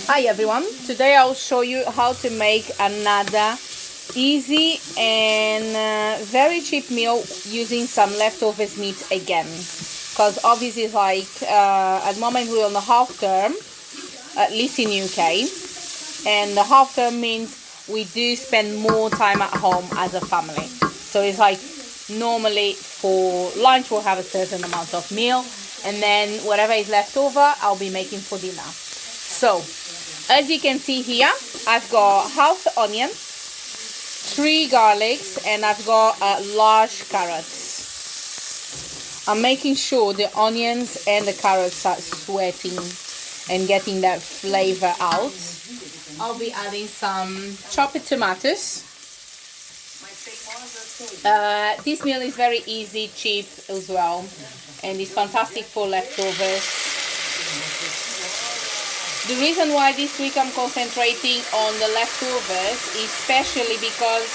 Hi everyone, today I'll show you how to make another easy and very cheap meal using some leftovers meat again, because obviously it's like at the moment we're on the half term, at least in UK, and the half term means we do spend more time at home as a family. So it's like normally for lunch we'll have a certain amount of meal, and then whatever is left over I'll be making for dinner. So as you can see here, I've got half the onion, 3 garlics, and I've got large carrots. I'm making sure the onions and the carrots are sweating and getting that flavor out. I'll be adding some chopped tomatoes. This meal is very easy, cheap as well, and it's fantastic for leftovers. The reason why this week I'm concentrating on the leftovers is especially because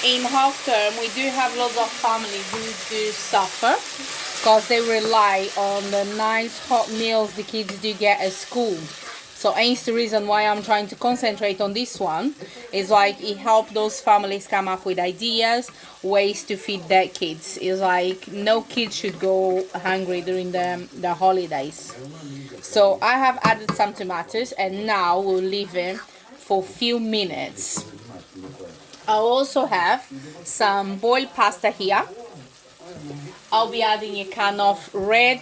in half term we do have lots of families who do suffer because they rely on the nice hot meals the kids do get at school. So hence the reason why I'm trying to concentrate on this one is like it helps those families come up with ideas, ways to feed their kids. It's like no kid should go hungry during the holidays. So I have added some tomatoes and now we'll leave it for a few minutes. I also have some boiled pasta here. I'll be adding a can of red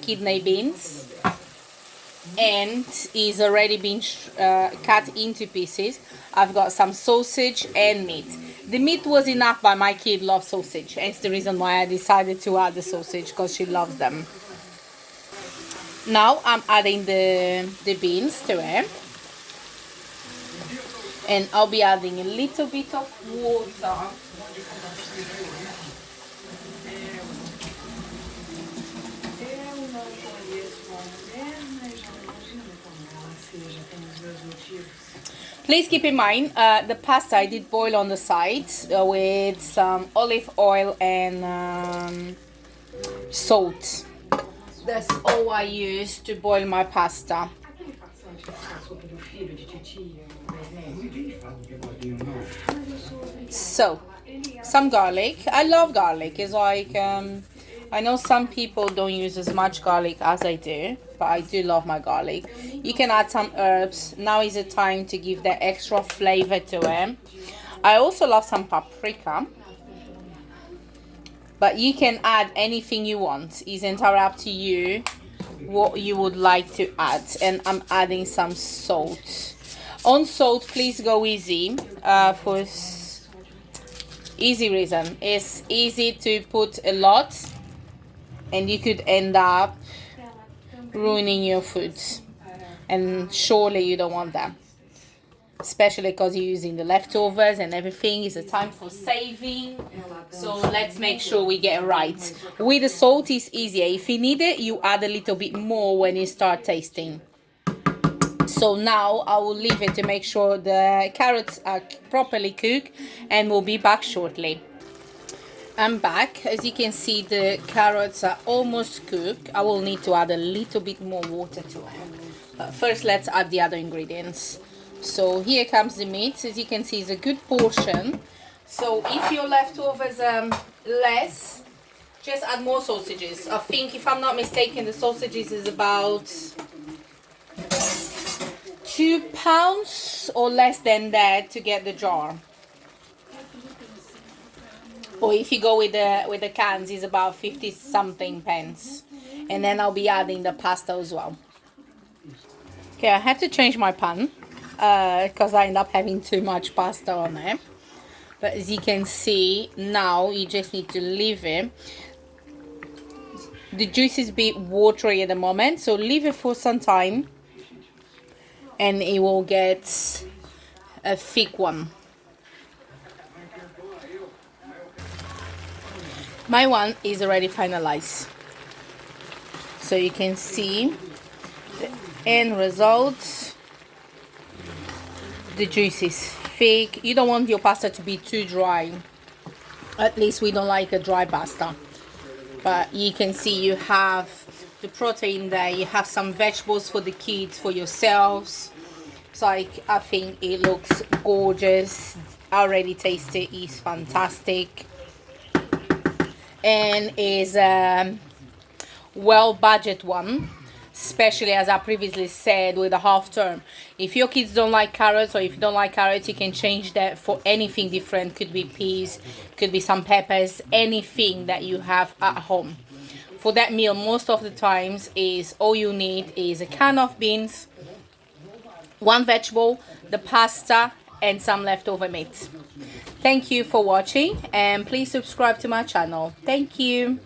kidney beans, and is already been cut into pieces. I've got some sausage and meat. The meat was enough, but my kid loves sausage, hence the reason why I decided to add the sausage, because she loves them. Now I'm adding the beans to it, and I'll be adding a little bit of water. Please keep in mind the pasta I did boil on the side with some olive oil and salt. That's all I use to boil my pasta. So, some garlic. I love garlic. It's like, I know some people don't use as much garlic as I do, but I do love my garlic. You can add some herbs. Now is the time to give that extra flavor to it. I also love some paprika, but you can add anything you want. It's entirely up to you what you would like to add. And I'm adding some salt. On salt, please go easy for easy reason. It's easy to put a lot and you could end up ruining your food, and surely you don't want that, especially because you're using the leftovers and everything. Is a time for saving, so let's make sure we get it right. With the salt is easier. If you need it, you add a little bit more when you start tasting. So now I will leave it to make sure the carrots are properly cooked, and we'll be back shortly. I'm back. As you can see, the carrots are almost cooked. I will need to add a little bit more water to it. But first let's add the other ingredients. So here comes the meat. As you can see, it's a good portion. So if your leftovers less, just add more sausages. I think, if I'm not mistaken, the sausages is about 2 pounds or less than that to get the jar. Or if you go with the cans, it's about 50 something pence. And then I'll be adding the pasta as well. Okay, I had to change my pan because I end up having too much pasta on it. But as you can see, now you just need to leave it. The juice is a bit watery at the moment, so leave it for some time and it will get a thick one. My one is already finalized, so you can see the end result. The juice is thick. You don't want your pasta to be too dry. At least we don't like a dry pasta. But you can see you have the protein there, you have some vegetables for the kids, for yourselves. So I think it looks gorgeous. Already tasted, is fantastic, and is well budget one, especially as I previously said with the half term. If your kids don't like carrots, or if you don't like carrots, you can change that for anything different. Could be peas, could be some peppers, anything that you have at home. For that meal, most of the times is all you need is a can of beans, one vegetable, the pasta, and some leftover meat. Thank you for watching, and please subscribe to my channel. Thank you.